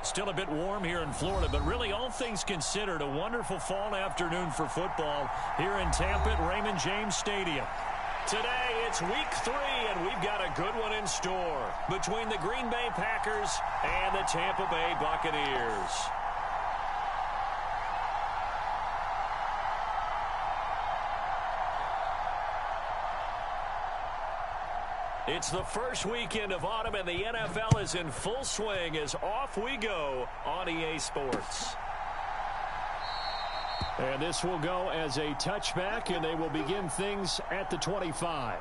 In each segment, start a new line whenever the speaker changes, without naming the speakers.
Still a bit warm here in Florida, but really all things considered, a wonderful fall afternoon for football here in Tampa at Raymond James Stadium. Today, it's week 3, and we've got a good one in store between the Green Bay Packers and the Tampa Bay Buccaneers. It's the first weekend of autumn, and the NFL is in full swing as off we go on EA Sports. And this will go as a touchback, and they will begin things at the 25.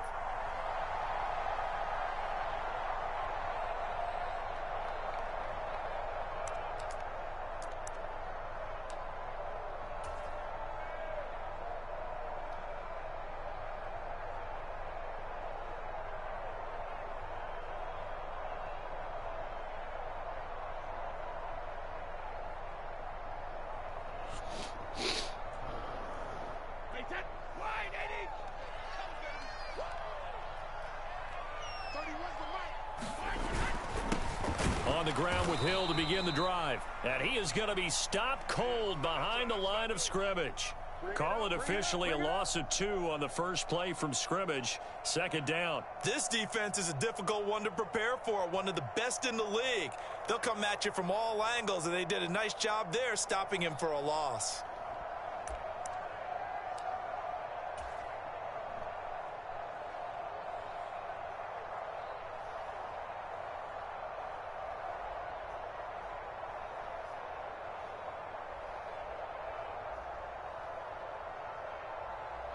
On the ground with Hill to begin the drive. And he is going to be stopped cold behind the line of scrimmage. Call it officially a loss of 2 on the first play from scrimmage. Second down.
This defense is a difficult one to prepare for, one of the best in the league. They'll come at you from all angles, and they did a nice job there stopping him for a loss.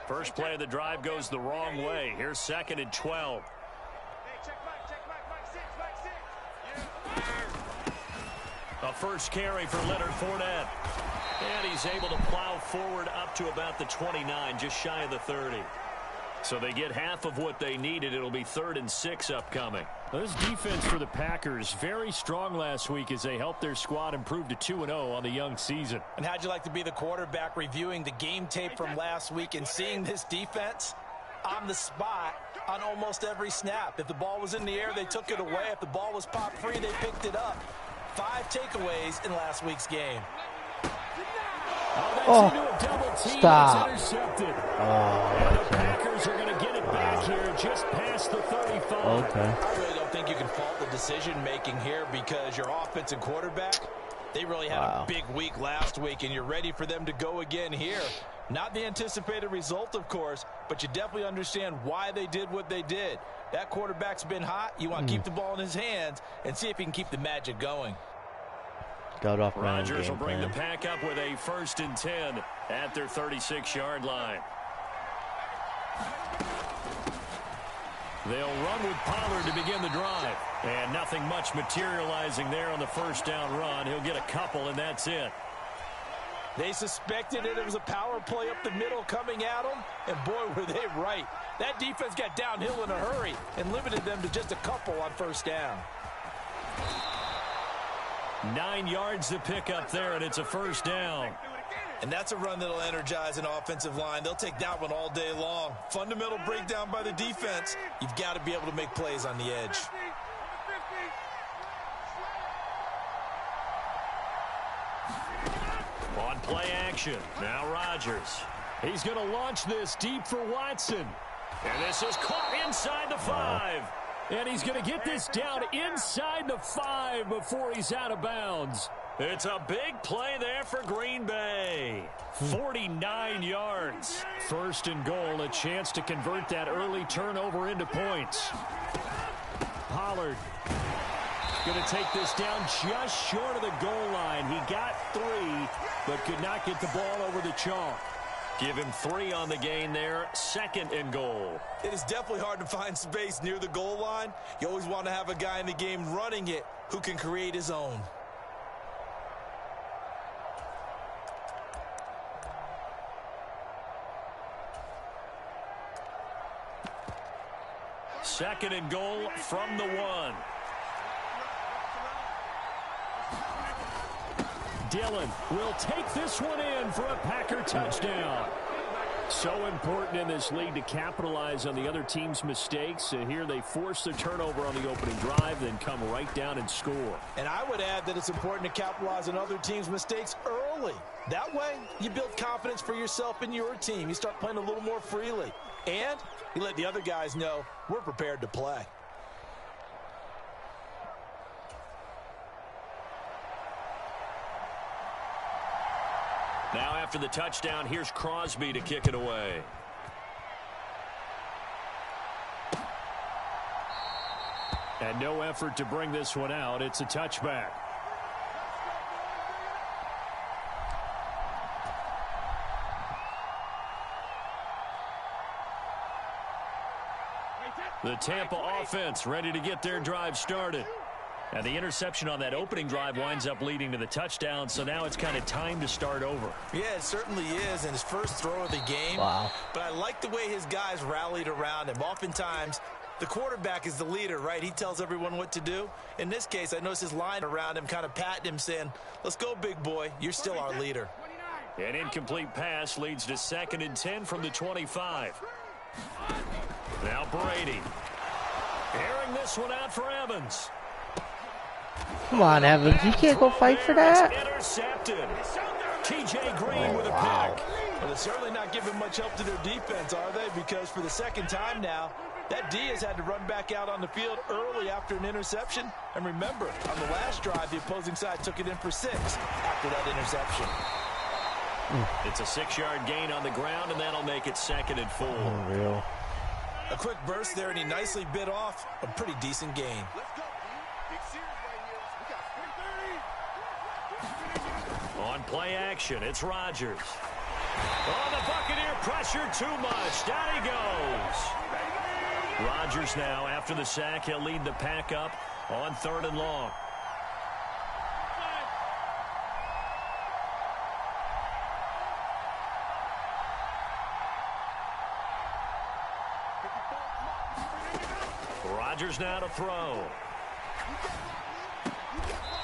First play of the drive goes the wrong way. Here's 2nd and 12. A first carry for Leonard Fournette. And he's able to plow forward up to about the 29, just shy of the 30. So they get half of what they needed. It'll be 3rd and 6 upcoming. This defense for the Packers, very strong last week as they helped their squad improve to 2-0 on the young season.
And how'd you like to be the quarterback reviewing the game tape from last week and seeing this defense on the spot on almost every snap? If the ball was in the air, they took it away. If the ball was popped free, they picked it up. 5 takeaways in last week's game.
Stop.
Intercepted. And the Packers are going to get it back here just past the 35.
Okay.
I really don't think you can fault the decision-making here because your offensive quarterback, they really had a big week last week, and you're ready for them to go again here. Not the anticipated result, of course, but you definitely understand why they did what they did. That quarterback's been hot. You want to keep the ball in his hands and see if he can keep the magic going.
Got off
Rodgers will bring the pack up with a 1st and 10 at their 36-yard line. They'll run with Pollard to begin the drive. And nothing much materializing there on the first down run. He'll get a couple, and that's it.
They suspected it was a power play up the middle coming at them, and boy, were they right. That defense got downhill in a hurry and limited them to just a couple on first down.
9 yards to pick up there, and it's a first down.
And that's a run that'll energize an offensive line. They'll take that one all day long. Fundamental breakdown by the defense. You've got to be able to make plays on the edge.
On play action, now Rodgers. He's going to launch this deep for Watson. And this is caught inside the 5. And he's going to get this down inside the 5 before he's out of bounds. It's a big play there for Green Bay. 49 yards. 1st and goal, a chance to convert that early turnover into points. Pollard going to take this down just short of the goal line. He got 3, but could not get the ball over the chalk. Give him 3 on the gain there. 2nd and goal.
It is definitely hard to find space near the goal line. You always want to have a guy in the game running it who can create his own.
Second and goal from the 1. Dillon will take this one in for a Packer touchdown. So important in this league to capitalize on the other team's mistakes. Here they force the turnover on the opening drive, then come right down and score.
And I would add that it's important to capitalize on other teams' mistakes early. That way, you build confidence for yourself and your team. You start playing a little more freely. And you let the other guys know we're prepared to play.
Now after the touchdown, here's Crosby to kick it away. And no effort to bring this one out. It's a touchback. The Tampa offense ready to get their drive started. And the interception on that opening drive winds up leading to the touchdown, so now it's kind of time to start over.
Yeah, it certainly is, and his first throw of the game.
Wow.
But I like the way his guys rallied around him. Oftentimes, the quarterback is the leader, right? He tells everyone what to do. In this case, I noticed his line around him kind of patting him, saying, let's go, big boy. You're still our leader.
An incomplete pass leads to 2nd and 10 from the 25. Now Brady. Airing this one out for Evans.
Come on, Evans. You can't go fight for that.
Intercepted. T.J. Green with a pick.
Well, they're certainly not giving much help to their defense, are they? Because for the second time now, that D has had to run back out on the field early after an interception. And remember, on the last drive, the opposing side took it in for 6 after that interception.
It's a 6-yard gain on the ground, and that'll make it 2nd and 4.
Unreal.
A quick burst there, and he nicely bit off a pretty decent gain.
On play action, it's Rodgers. Oh, the Buccaneer pressure too much. Down he goes. Rodgers now, after the sack, he'll lead the pack up on 3rd and long. Rodgers now to throw.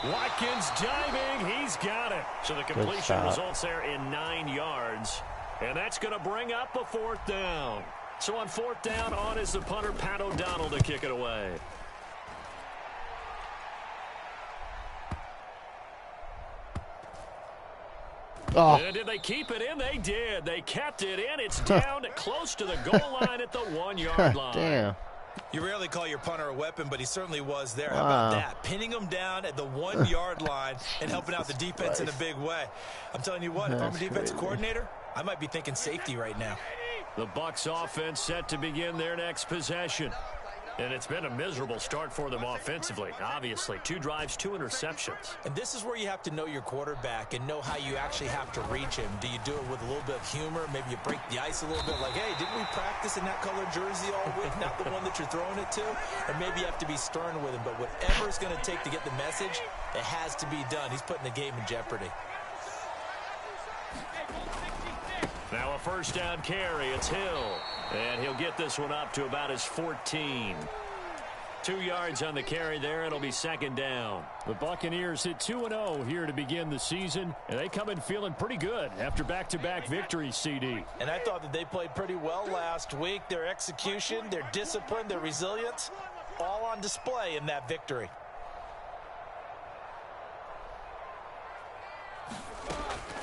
Watkins diving. He's got it. So the completion results there in 9 yards. And that's going to bring up a 4th down. So on 4th down, on is the punter, Pat O'Donnell, to kick it away.
Oh.
And did they keep it in? They did. They kept it in. It's down close to the goal line at the 1-yard line.
Damn.
You rarely call your punter a weapon, but he certainly was there. How about that? Pinning him down at the 1-yard line and helping out the defense in a big way. I'm telling you what, if I'm a defensive coordinator, I might be thinking safety right now.
The Bucs offense set to begin their next possession. And it's been a miserable start for them offensively. Obviously, 2 drives, 2 interceptions.
And this is where you have to know your quarterback and know how you actually have to reach him. Do you do it with a little bit of humor? Maybe you break the ice a little bit like, hey, didn't we practice in that color jersey all week, not the one that you're throwing it to? Or maybe you have to be stern with him. But whatever it's going to take to get the message, it has to be done. He's putting the game in jeopardy.
Now a 1st down carry. It's Hill. And he'll get this one up to about his 14. 2 yards on the carry there. It'll be 2nd down. The Buccaneers hit 2-0 here to begin the season. And they come in feeling pretty good after back-to-back victories, CD.
And I thought that they played pretty well last week. Their execution, their discipline, their resilience, all on display in that victory.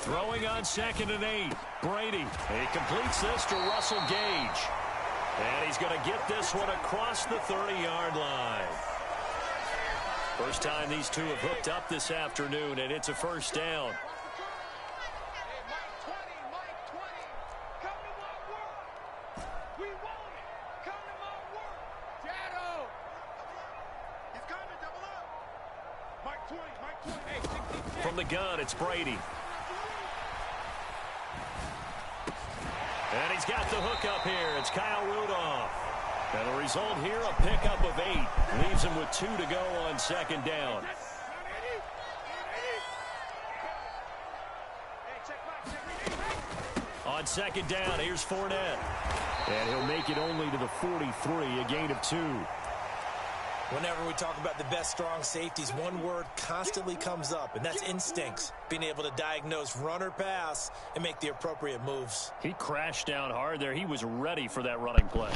Throwing on 2nd and 8. Brady. He completes this to Russell Gage. And he's going to get this one across the 30-yard line. First time these two have hooked up this afternoon, and it's a 1st down. From the gun, it's Brady. And he's got the hook up here. It's Kyle Rudolph. And the result here, a pickup of 8. Leaves him with 2 to go on 2nd down. On 2nd down, here's Fournette. And he'll make it only to the 43, a gain of 2.
Whenever we talk about the best strong safeties, one word constantly comes up, and that's instincts. Being able to diagnose run or pass and make the appropriate moves.
He crashed down hard there. He was ready for that running play.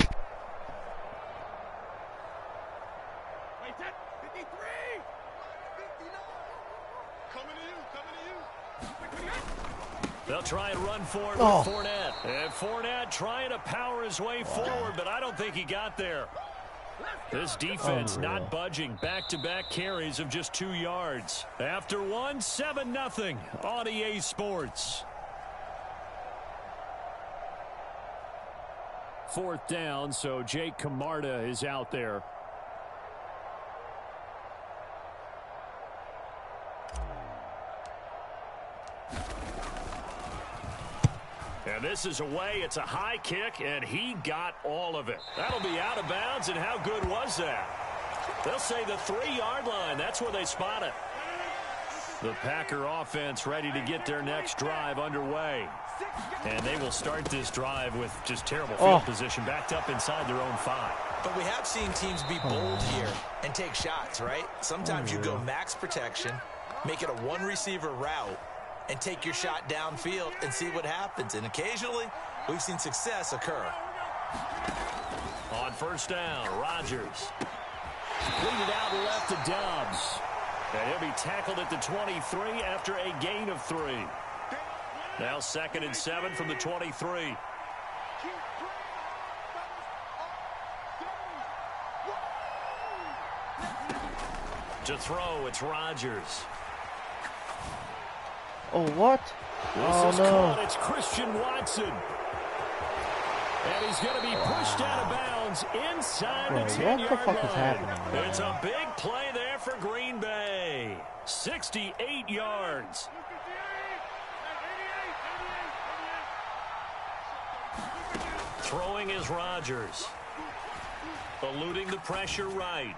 They'll try and run forward with Fournette. And Fournette trying to power his way forward, but I don't think he got there. This defense not budging. Back-to-back carries of just 2 yards. After one, 7-0 on EA Sports. 4th down, so Jake Camarda is out there. And this is away. It's a high kick, and he got all of it. That'll be out of bounds, and how good was that? They'll say the 3-yard line. That's where they spot it. The Packer offense ready to get their next drive underway. And they will start this drive with just terrible field position, backed up inside their own 5.
But we have seen teams be bold here and take shots, right? Sometimes you go max protection, make it a one-receiver route, and take your shot downfield and see what happens. And occasionally, we've seen success occur.
On 1st down, Rodgers. Leaded out left to Dobbs. And he'll be tackled at the 23 after a gain of 3. Now 2nd and 7 from the 23. To throw, it's Rodgers.
Oh, what?
This is caught. It's Christian Watson. And he's going to be pushed out of bounds inside the 10-yard line. It's a big play there for Green Bay. 68 yards. Throwing is Rodgers. Eluding the pressure right.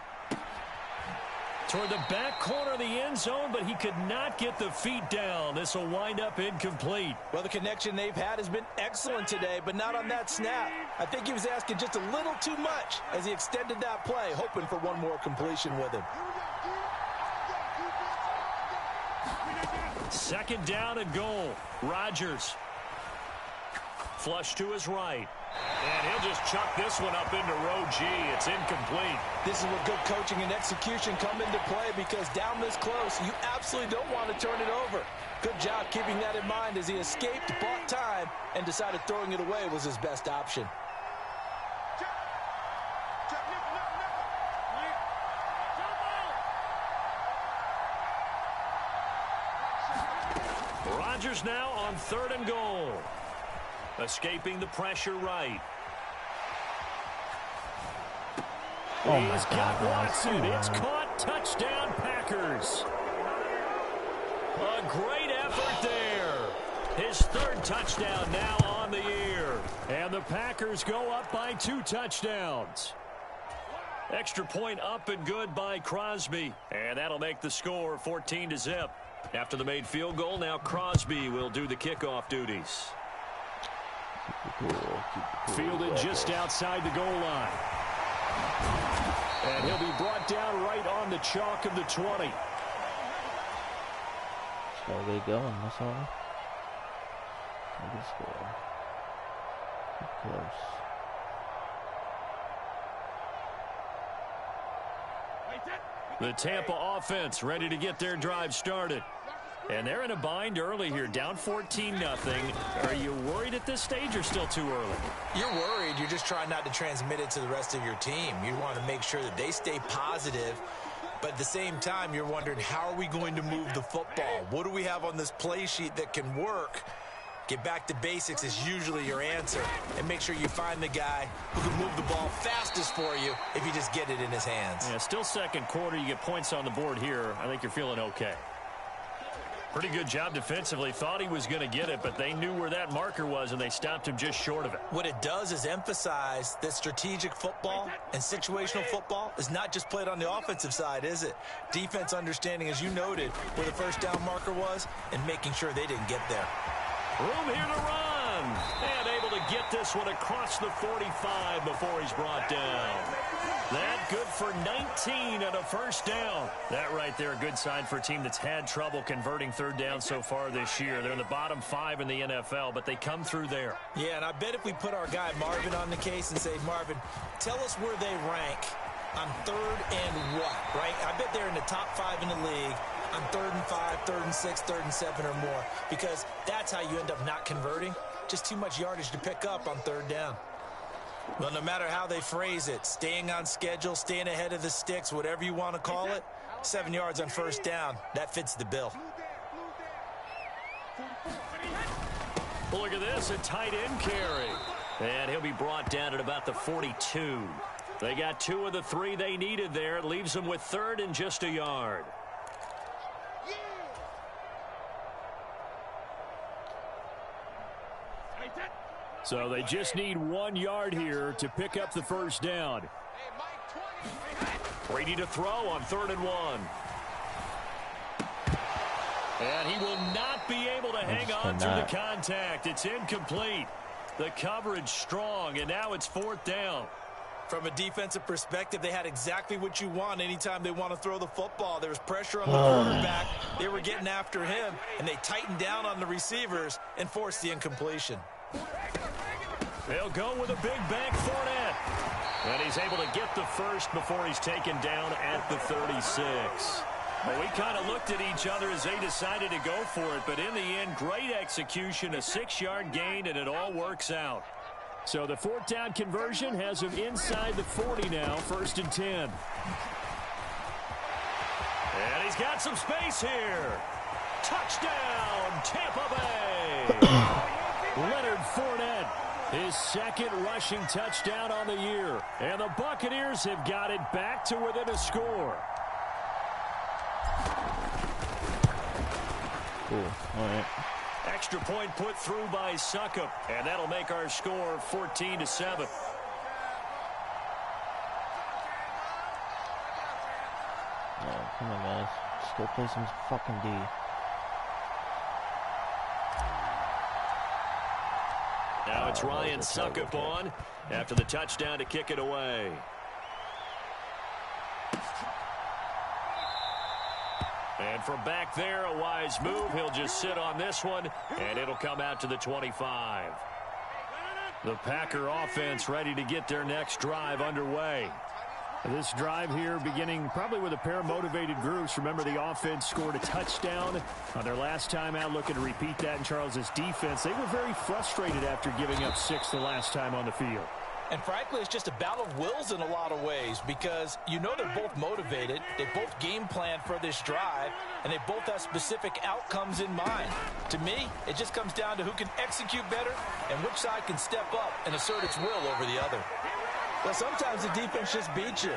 Toward the back corner of the end zone, but he could not get the feet down. This will wind up incomplete.
Well, the connection they've had has been excellent today, but not on that snap. I think he was asking just a little too much as he extended that play, hoping for one more completion with him.
2nd down and goal. Rodgers. Flush to his right. And he'll just chuck this one up into row G. It's incomplete.
This is where good coaching and execution come into play, because down this close, you absolutely don't want to turn it over. Good job keeping that in mind as he escaped, bought time, and decided throwing it away was his best option.
Rodgers now on 3rd and goal. Escaping the pressure right. He's got Watson. It's caught. Touchdown, Packers. A great effort there. His 3rd touchdown now on the year. And the Packers go up by 2 touchdowns. Extra point up and good by Crosby. And that'll make the score 14-0. After the made field goal, now Crosby will do the kickoff duties. Fielded just outside the goal line. And he'll be brought down right on the chalk of the 20.
Just gotta get going, that's all. Let's go. Close.
The Tampa offense ready to get their drive started. And they're in a bind early here, down 14-0. Are you worried at this stage or still too early?
You're worried. You're just trying not to transmit it to the rest of your team. You want to make sure that they stay positive. But at the same time, you're wondering, how are we going to move the football? What do we have on this play sheet that can work? Get back to basics is usually your answer. And make sure you find the guy who can move the ball fastest for you if you just get it in his hands.
Yeah, still 2nd quarter. You get points on the board here. I think you're feeling okay. Pretty good job defensively. Thought he was going to get it, but they knew where that marker was, and they stopped him just short of it.
What it does is emphasize that strategic football and situational football is not just played on the offensive side, is it? Defense understanding, as you noted, where the 1st down marker was and making sure they didn't get there.
Room here to run. And able to get this one across the 45 before he's brought down. That good for 19 and a first down. That right there, a good sign for a team that's had trouble converting third down so far this year. They're in the bottom 5 in the NFL, but they come through there.
Yeah, and I bet if we put our guy Marvin on the case and say, Marvin, tell us where they rank on third and what, right? I bet they're in the top 5 in the league on 3rd and 5, 3rd and 6, 3rd and 7 or more, because that's how you end up not converting. Just too much yardage to pick up on third down. Well, no matter how they phrase it, staying on schedule, staying ahead of the sticks, whatever you want to call it, 7 yards on first down, that fits the bill.
Well, look at this, a tight end carry. And he'll be brought down at about the 42. They got 2 of the 3 they needed there. It leaves them with 3rd and just a yard. So they just need 1 yard here to pick up the first down. Brady to throw on 3rd and 1. And he will not be able to hang on through the contact. It's incomplete. The coverage strong, and now it's 4th down.
From a defensive perspective, they had exactly what you want anytime they want to throw the football. There was pressure on the quarterback. They were getting after him, and they tightened down on the receivers and forced the incompletion.
They'll go with a big bank Fournette. And he's able to get the first before he's taken down at the 36. Well, we kind of looked at each other as they decided to go for it, but in the end, great execution, a 6-yard gain, and it all works out. So the 4th down conversion has him inside the 40 now, 1st and 10. And he's got some space here. Touchdown, Tampa Bay. Leonard Fournette, his 2nd rushing touchdown on the year. And the Buccaneers have got it back to within a score.
Cool. All right.
Extra point put through by Succop, and that'll make our score 14-7.
Oh, come on, guys. Just go play some fucking D.
Now it's Ryan Succop on after the touchdown to kick it away. And from back there, a wise move. He'll just sit on this one, and it'll come out to the 25. The Packer offense ready to get their next drive underway. This drive here beginning probably with a pair of motivated groups. Remember, the offense scored a touchdown on their last time out, looking to repeat that in Charles's defense. They were very frustrated after giving up 6 the last time on the field.
And frankly, it's just a battle of wills in a lot of ways, because you know they're both motivated, they both game plan for this drive, and they both have specific outcomes in mind. To me, it just comes down to who can execute better and which side can step up and assert its will over the other. Well, sometimes the defense just beats you.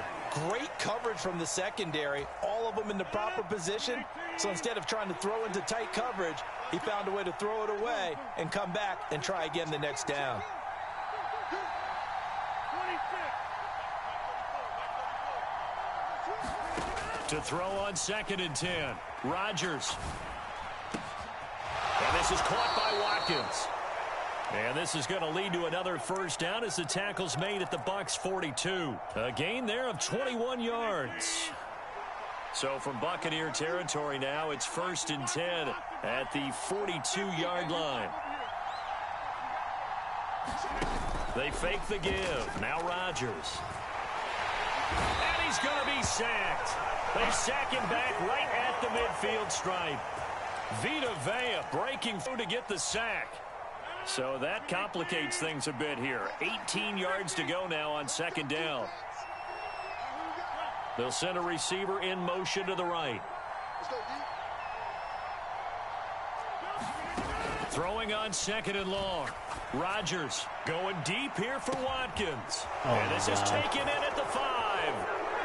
Great coverage from the secondary, all of them in the proper position. So instead of trying to throw into tight coverage, he found a way to throw it away and come back and try again the next down.
To throw on 2nd and 10. Rodgers. And this is caught by Watkins. And this is going to lead to another first down as the tackle's made at the Bucs 42. A gain there of 21 yards. So from Buccaneer territory now, it's 1st and 10 at the 42-yard line. They fake the give. Now Rodgers. And he's going to be sacked. They sack him back right at the midfield stripe. Vita Vea breaking through to get the sack. So that complicates things a bit here. 18 yards to go now on 2nd down. They'll send a receiver in motion to the right. Throwing on 2nd and long. Rodgers going deep here for Watkins. And this is taken in at the 5.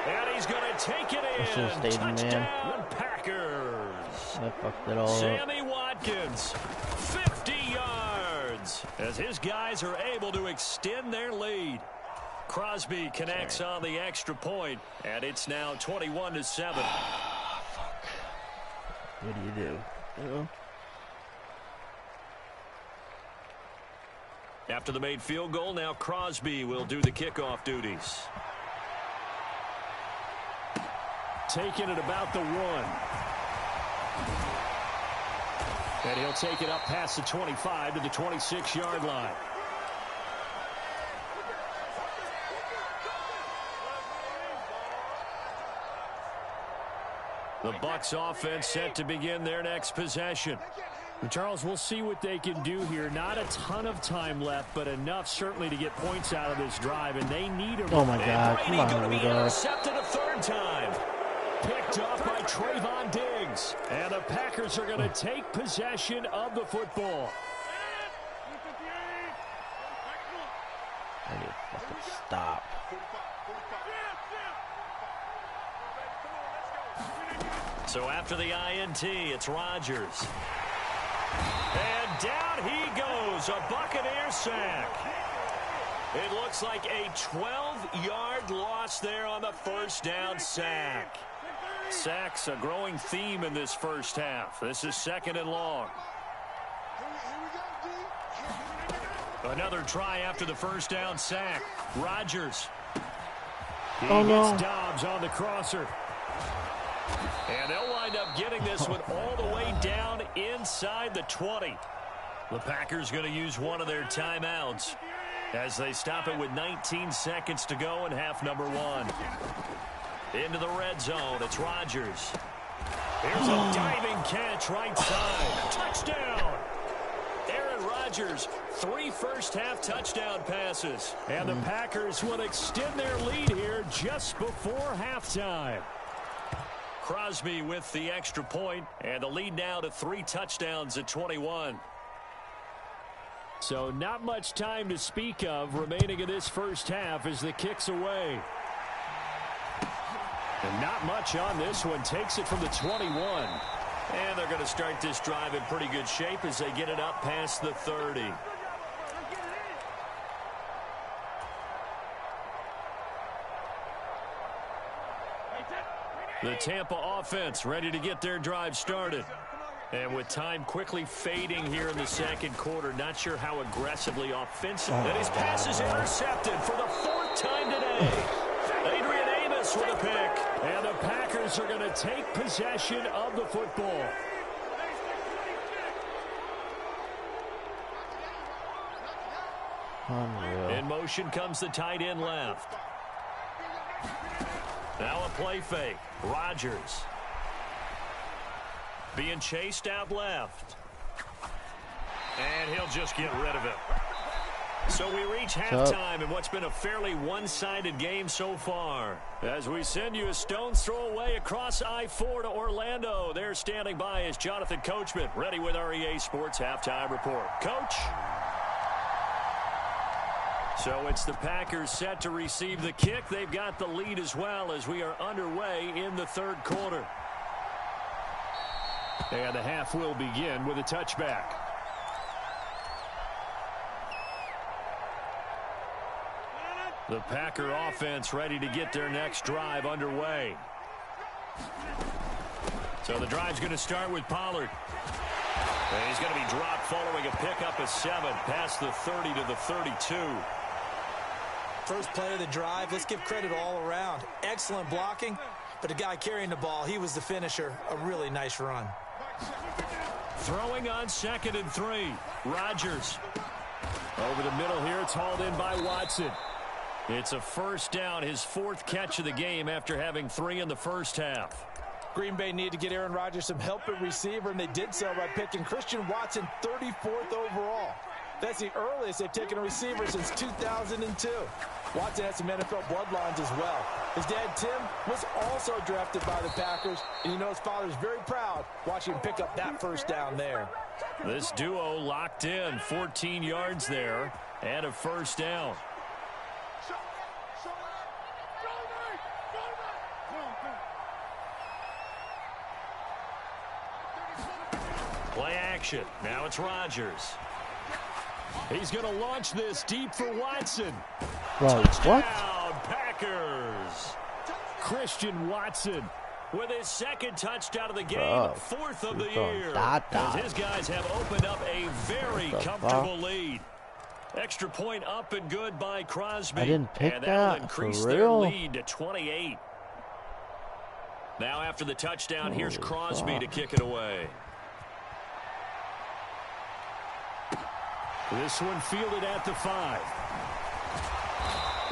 And he's going to take it in. Touchdown, Packers.
I fucked it all
Sammy Watkins, 50 yards, as his guys are able to extend their lead. Crosby connects on the extra point, and it's now 21-7.
What do you do?
After the made field goal, now Crosby will do the kickoff duties. taken at about the 1. And he'll take it up past the 25 to the 26-yard line. The Bucs offense set to begin their next possession. Charles, we'll see what they can do here. Not a ton of time left, but enough certainly to get points out of this drive, and they need a...
Oh, my God. Come on,
going to be intercepted a third time. Picked off by Trayvon Diggs. And the Packers are going to take possession of the football.
I need to fucking stop.
So after the INT, it's Rodgers. And down he goes, a Buccaneer sack. It looks like a 12-yard loss there on the first down sack. Sacks a growing theme in this first half. This is 2nd and long. Another try after the first down sack. Rodgers. He gets Dobbs on the crosser. And they'll wind up getting this one all the way down inside the 20. The Packers going to use one of their timeouts as they stop it with 19 seconds to go in half number 1. Into the red zone, it's Rodgers. Here's a diving catch right side. Touchdown! Aaron Rodgers, 3 first-half touchdown passes. And the Packers will extend their lead here just before halftime. Crosby with the extra point, and the lead now to 3 touchdowns at 21. So not much time to speak of remaining in this first half as the kick's away. And not much on this one. Takes it from the 21. And they're going to start this drive in pretty good shape as they get it up past the 30. The Tampa offense ready to get their drive started. And with time quickly fading here in the second quarter, not sure how aggressively offensive. And his pass is intercepted for the 4th time today. Adrian Amos with a pick. And the Packers are going to take possession of the football.
Unreal.
In motion comes the tight end left. Now a play fake. Rodgers. Being chased out left. And he'll just get rid of it. So we reach halftime in what's been a fairly one-sided game so far. As we send you a stone's throw away across I-4 to Orlando. There standing by is Jonathan Coachman, ready with our EA Sports Halftime Report. Coach? So it's the Packers set to receive the kick. They've got the lead as well as we are underway in the third quarter. And the half will begin with a touchback. The Packer offense ready to get their next drive underway. So the drive's going to start with Pollard. And he's going to be dropped following a pickup of 7 past the 30 to the 32.
First play of the drive, let's give credit all around. Excellent blocking, but the guy carrying the ball, he was the finisher. A really nice run.
Throwing on 2nd and 3. Rodgers. Over the middle here, it's hauled in by Watson. It's a first down, his 4th catch of the game after having 3 in the first half.
Green Bay needed to get Aaron Rodgers some help at receiver, and they did so by picking Christian Watson 34th overall. That's the earliest they've taken a receiver since 2002. Watson has some NFL bloodlines as well. His dad, Tim, was also drafted by the Packers, and you know his father's very proud watching him pick up that first down there.
This duo locked in, 14 yards there, and a first down. Play action. Now it's Rodgers. He's going to launch this deep for Watson.
Bro,
Touchdown,
what?
Packers. Christian Watson with his 2nd touchdown of the game, 4th of the year. As his guys have opened up a very comfortable lead. Extra point up and good by Crosby.
I didn't pick
and
that.
that'll increase
For
their
real?
lead to 28. Now after the touchdown, here's Crosby to kick it away. This one fielded at the 5.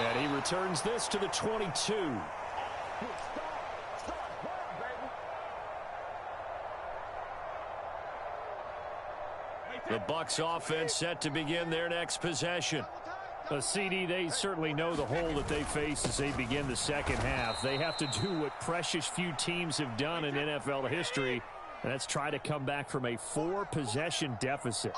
And he returns this to the 22. The Bucs offense set to begin their next possession. CD, they certainly know the hole that they face as they begin the second half. They have to do what precious few teams have done in NFL history, and that's try to come back from a 4-possession deficit.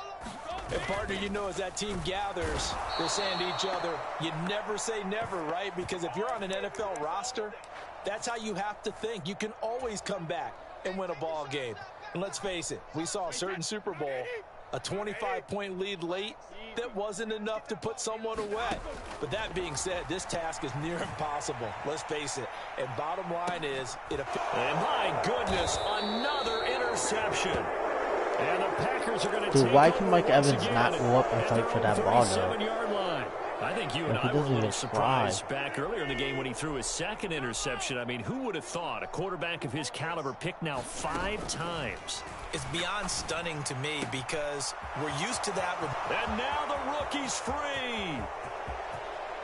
And partner, you know, as that team gathers, they're saying to each other, you never say never, right? Because if you're on an NFL roster, that's how you have to think. You can always come back and win a ball game. And let's face it, we saw a certain Super Bowl, a 25-point lead late, that wasn't enough to put someone away. But that being said, this task is near impossible. Let's face it. And bottom line is, and
my goodness, another interception. And the Packers are going to
Dude, why can Mike Evans not go up and fight for that ball now?
I think you and I were a little surprised back earlier in the game when he threw his second interception. I mean, who would have thought a quarterback of his caliber picked now 5 times?
It's beyond stunning to me because we're used to that.
And now the rookie's free.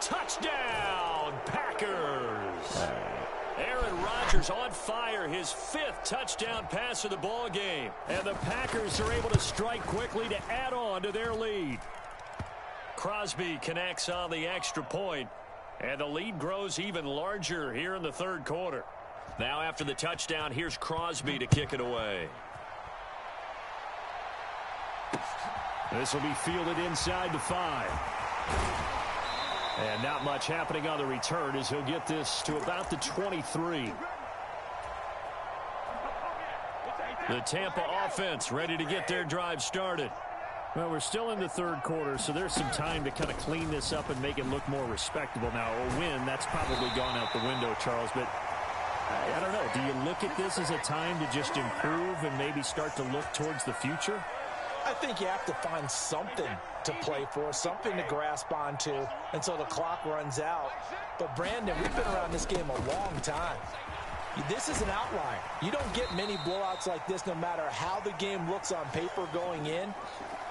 Touchdown, Packers. Aaron Rodgers on fire, his 5th touchdown pass of the ball game. And the Packers are able to strike quickly to add on to their lead. Crosby connects on the extra point, and the lead grows even larger here in the third quarter. Now after the touchdown, here's Crosby to kick it away. This will be fielded inside the 5. And not much happening on the return as he'll get this to about the 23. The Tampa offense ready to get their drive started. Well, we're still in the third quarter, so there's some time to kind of clean this up and make it look more respectable. Now, a win, that's probably gone out the window, Charles, but I don't know. Do you look at this as a time to just improve and maybe start to look towards the future?
I think you have to find something to play for, something to grasp onto until the clock runs out. But, Brandon, we've been around this game a long time. This is an outlier. You don't get many blowouts like this no matter how the game looks on paper going in.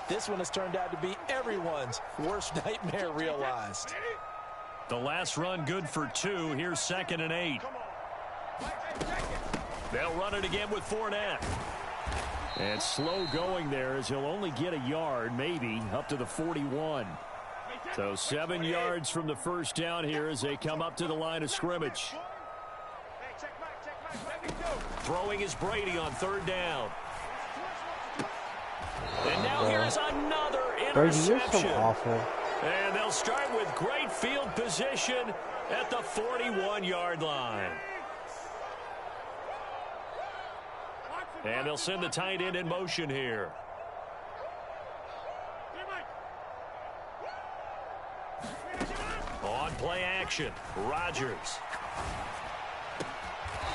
This one has turned out to be everyone's worst nightmare realized.
The last run good for 2. Here's 2nd and 8. They'll run it again with Fournette. And slow going there as he'll only get a yard, maybe, up to the 41. So 7 yards from the first down here as they come up to the line of scrimmage. Throwing is Brady on 3rd down. And now here's another interception.
Brady, you're so awful.
And they'll start with great field position at the 41-yard line. And they'll send the tight end in motion here. On play action, Rodgers.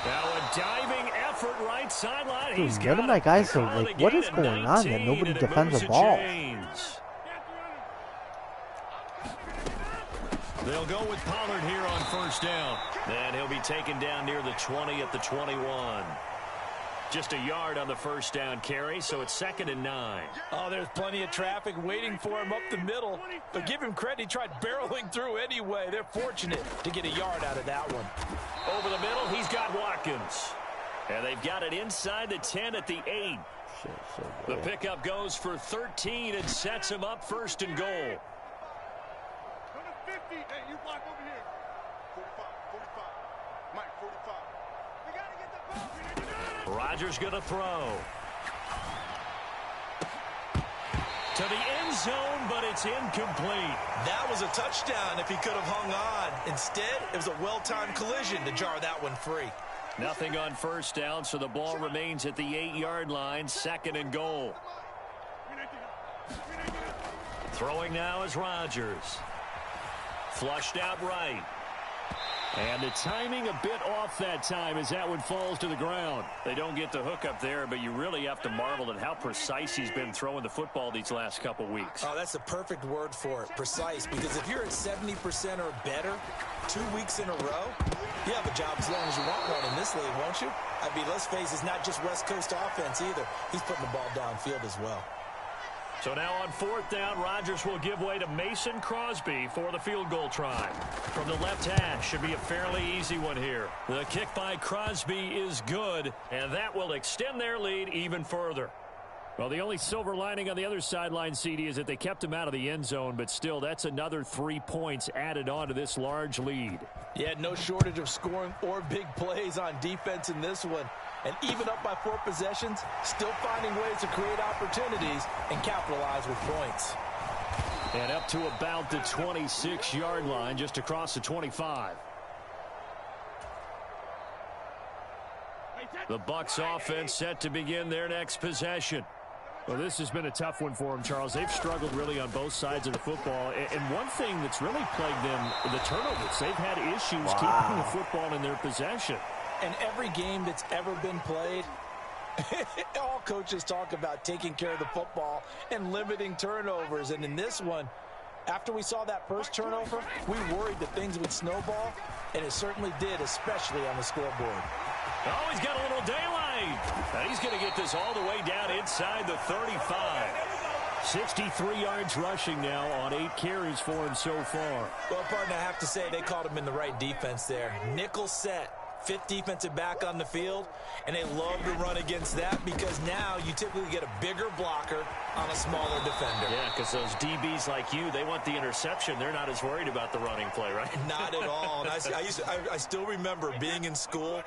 Now a diving effort right sideline.
Dude, none of my guys are like, what is going on there? Nobody defends the ball.
They'll go with Pollard here on 1st down. And he'll be taken down near the 20 at the 21. Just a yard on the 1st down carry, so it's 2nd and 9.
Oh, there's plenty of traffic waiting for him up the middle. But give him credit, he tried barreling through anyway. They're fortunate to get a yard out of that one.
Over the middle, he's got Watkins. And they've got it inside the 10 at the 8. The pickup goes for 13 and sets him up 1st and goal. Rodgers going to throw. To the end zone, but it's incomplete.
That was a touchdown if he could have hung on. Instead, it was a well-timed collision to jar that one free.
Nothing on 1st down, so the ball remains at the 8-yard line, 2nd and goal. Throwing now is Rodgers. Flushed out right. And the timing a bit off that time as that one falls to the ground. They don't get the hook up there, but you really have to marvel at how precise he's been throwing the football these last couple weeks.
Oh, that's the perfect word for it, precise. Because if you're at 70% or better 2 weeks in a row, You have a job as long as you want one in this league, won't you? I mean, let's face it, it's not just West Coast offense either. He's putting the ball downfield as well.
So now on 4th down, Rodgers will give way to Mason Crosby for the field goal try. From the left hash, should be a fairly easy one here. The kick by Crosby is good, and that will extend their lead even further. Well, the only silver lining on the other sideline, CD, is that they kept him out of the end zone, but still, that's another 3 points added on to this large lead.
Yeah, no shortage of scoring or big plays on defense in this one. And even up by 4 possessions, still finding ways to create opportunities and capitalize with points.
And up to about the 26-yard line, just across the 25. The Bucs offense set to begin their next possession. Well, this has been a tough one for them, Charles. They've struggled really on both sides of the football. And one thing that's really plagued them, the turnovers. They've had issues keeping the football in their possession.
And every game that's ever been played, all coaches talk about taking care of the football and limiting turnovers. And in this one, after we saw that first turnover, we worried that things would snowball, and it certainly did, especially on the scoreboard.
Oh, he's got a little daylight. And he's going to get this all the way down inside the 35. 63 yards rushing now on 8 carries for him so far.
Well, partner, I have to say they called him in the right defense there. Nickel set. 5th defensive back on the field, and they love to run against that because now you typically get a bigger blocker on a smaller defender.
Yeah, because those DBs like you, they want the interception. They're not as worried about the running play, right?
Not at all. And I still remember being in school,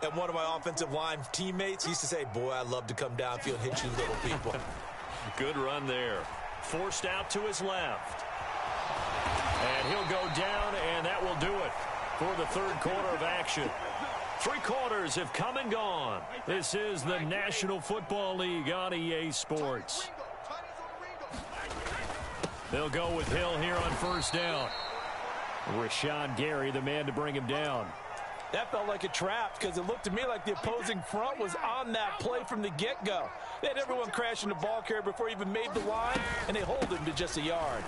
and one of my offensive line teammates used to say, boy, I'd love to come downfield and hit you little people.
Good run there. Forced out to his left. And he'll go down, and that will do it for the 3rd quarter of action. 3 quarters have come and gone. This is the National Football League on EA Sports. They'll go with Hill here on 1st down. Rashawn Gary, the man to bring him down.
That felt like a trap because it looked to me like the opposing front was on that play from the get-go. They had everyone crashing the ball carrier before he even made the line, and they hold him to just a yard.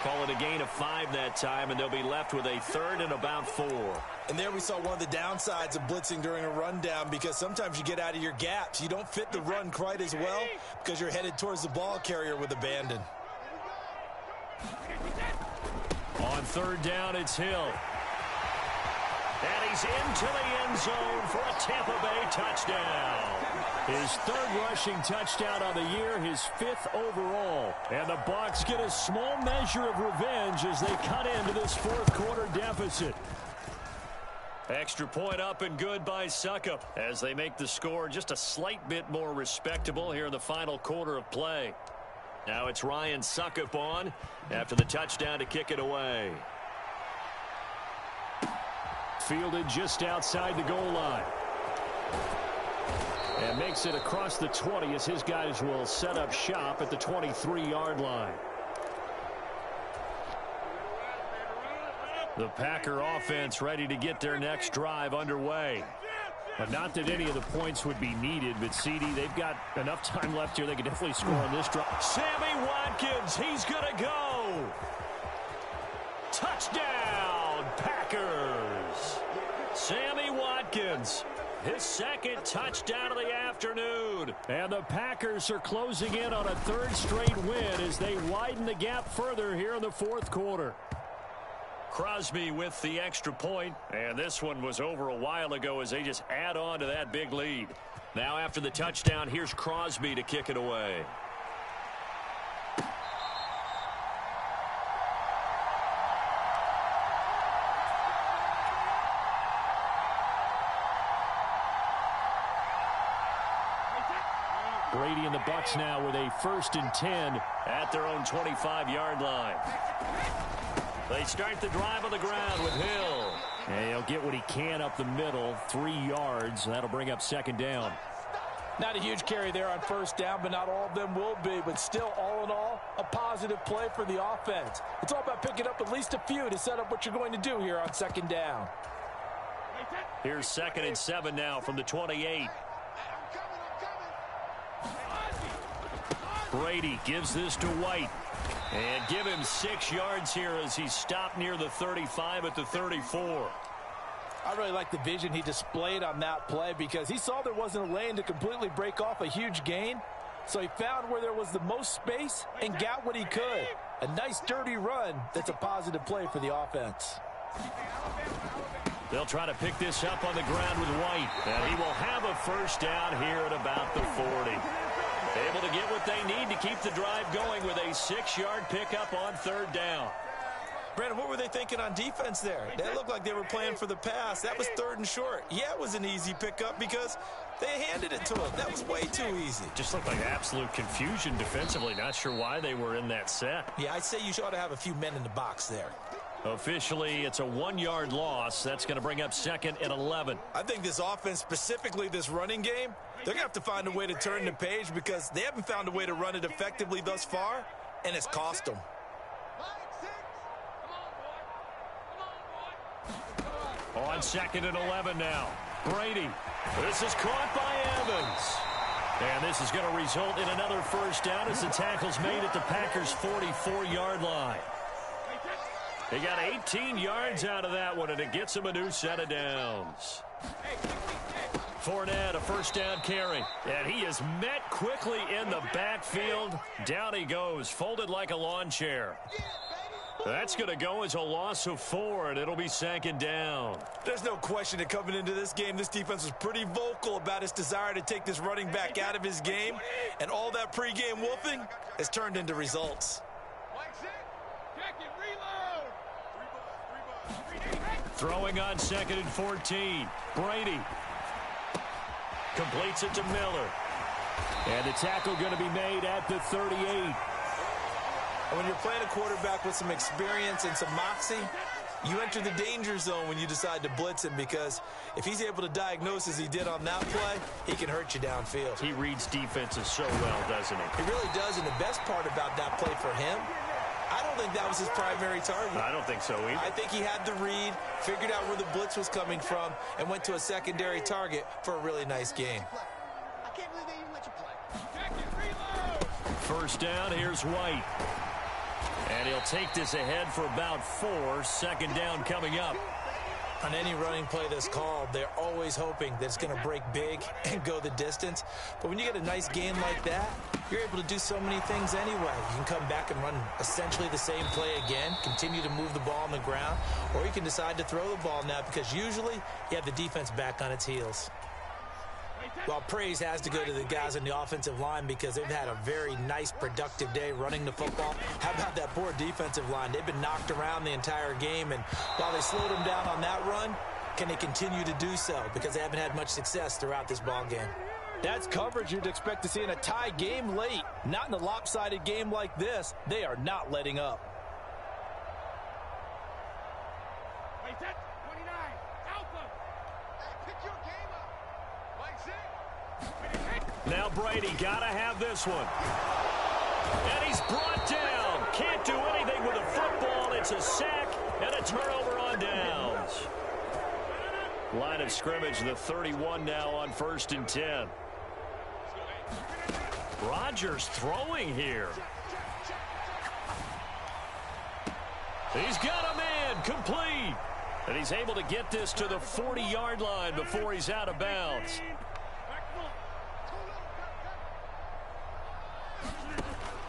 Call it a gain of 5 that time, and they'll be left with a 3rd and about 4.
And there we saw one of the downsides of blitzing during a rundown because sometimes you get out of your gaps. You don't fit the run quite as well because you're headed towards the ball carrier with abandon.
On 3rd down, it's Hill. And he's into the end zone for a Tampa Bay touchdown. His 3rd rushing touchdown on the year, his 5th overall. And the Bucs get a small measure of revenge as they cut into this 4th quarter deficit. Extra point up and good by Succop as they make the score just a slight bit more respectable here in the final quarter of play. Now it's Ryan Succop on after the touchdown to kick it away. Fielded just outside the goal line. And makes it across the 20 as his guys will set up shop at the 23-yard line. The Packer offense ready to get their next drive underway. But not that any of the points would be needed, but CD, they've got enough time left here. They can definitely score on this drive. Sammy Watkins, he's going to go. Touchdown, Packers. Sammy Watkins, his 2nd touchdown of the afternoon. And the Packers are closing in on a 3rd straight win as they widen the gap further here in the 4th quarter. Crosby with the extra point, and this one was over a while ago as they just add on to that big lead. Now after the touchdown, here's Crosby to kick it away. Brady and the Bucs now with a 1st and 10 at their own 25-yard line. They start the drive on the ground with Hill. And he'll get what he can up the middle, 3 yards. That'll bring up 2nd down.
Not a huge carry there on 1st down, but not all of them will be. But still, all in all, a positive play for the offense. It's all about picking up at least a few to set up what you're going to do here on 2nd down.
Here's 2nd and 7 now from the 28. Brady gives this to White. And give him 6 yards here as he stopped near the 35 at the 34.
I really like the vision he displayed on that play because he saw there wasn't a lane to completely break off a huge gain. So he found where there was the most space and got what he could. A nice, dirty run that's a positive play for the offense.
They'll try to pick this up on the ground with White. And he will have a first down here at about the 40. Able to get what they need to keep the drive going with a 6-yard pickup on 3rd down.
Brandon, what were they thinking on defense there? They looked like they were playing for the pass. That was 3rd and short. Yeah, it was an easy pickup because they handed it to him. That was way too easy.
Just looked like absolute confusion defensively. Not sure why they were in that set.
Yeah, I'd say you ought to have a few men in the box there.
Officially, it's a 1-yard loss. That's going to bring up 2nd and 11.
I think this offense, specifically this running game, they're going to have to find a way to turn the page because they haven't found a way to run it effectively thus far, and it's cost them.
On 2nd and 11 now. Brady. This is caught by Evans. And this is going to result in another first down as the tackle's made at the Packers' 44-yard line. They got 18 yards out of that one, and it gets them a new set of downs. Fournette, a first down carry. And he is met quickly in the backfield. Down he goes, folded like a lawn chair. That's going to go as a loss of 4, and it'll be 2nd down.
There's no question that coming into this game, this defense was pretty vocal about its desire to take this running back out of his game. And all that pregame wolfing has turned into results.
Throwing on 2nd and 14. Brady completes it to Miller. And the tackle going to be made at the 38.
When you're playing a quarterback with some experience and some moxie, you enter the danger zone when you decide to blitz him because if he's able to diagnose as he did on that play, he can hurt you downfield.
He reads defenses so well, doesn't he?
He really does, and the best part about that play for him, I don't think that was his primary target.
I don't think so either.
I think he had the read, figured out where the blitz was coming from, and went to a secondary target for a really nice game.
I can't believe they even let you play.
First down, here's White. And he'll take this ahead for about 4. 2nd down coming up.
On any running play that's called, they're always hoping that it's going to break big and go the distance. But when you get a nice game like that, you're able to do so many things anyway. You can come back and run essentially the same play again, continue to move the ball on the ground, or you can decide to throw the ball now because usually you have the defense back on its heels. Well, praise has to go to the guys on the offensive line because they've had a very nice, productive day running the football. How about that poor defensive line? They've been knocked around the entire game, and while they slowed them down on that run, can they continue to do so? Because they haven't had much success throughout this ball game. That's coverage you'd expect to see in a tie game late. Not in a lopsided game like this. They are not letting up.
Now Brady got to have this one. And he's brought down. Can't do anything with the football. It's a sack and a turnover on downs. Line of scrimmage, the 31 now on 1st and 10. Rodgers throwing here. He's got a man complete. And he's able to get this to the 40-yard line before he's out of bounds.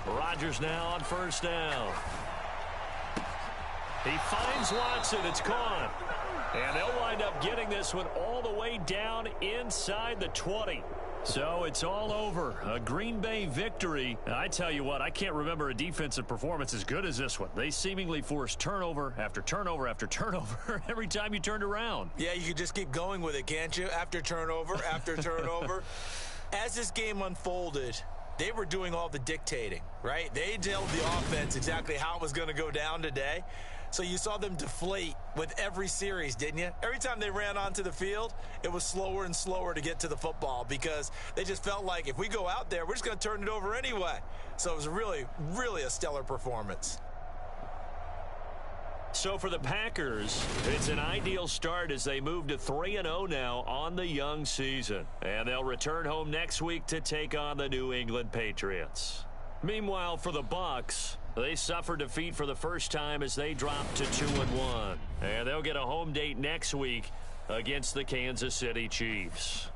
Rodgers now on 1st down. He finds Watson. It's caught. And they'll wind up getting this one all the way down inside the 20. So it's all over. A Green Bay victory. And I tell you what, I can't remember a defensive performance as good as this one. They seemingly forced turnover after turnover after turnover every time you turned around.
Yeah, you could just keep going with it, can't you? After turnover, after turnover. As this game unfolded, they were doing all the dictating, right? They told the offense exactly how it was going to go down today. So you saw them deflate with every series, didn't you? Every time they ran onto the field, it was slower and slower to get to the football because they just felt like if we go out there, we're just going to turn it over anyway. So it was really, really a stellar performance.
So for the Packers, it's an ideal start as they move to 3-0 now on the young season. And they'll return home next week to take on the New England Patriots. Meanwhile, for the Bucs, They suffered defeat for the first time as they dropped to 2-1. And they'll get a home date next week against the Kansas City Chiefs.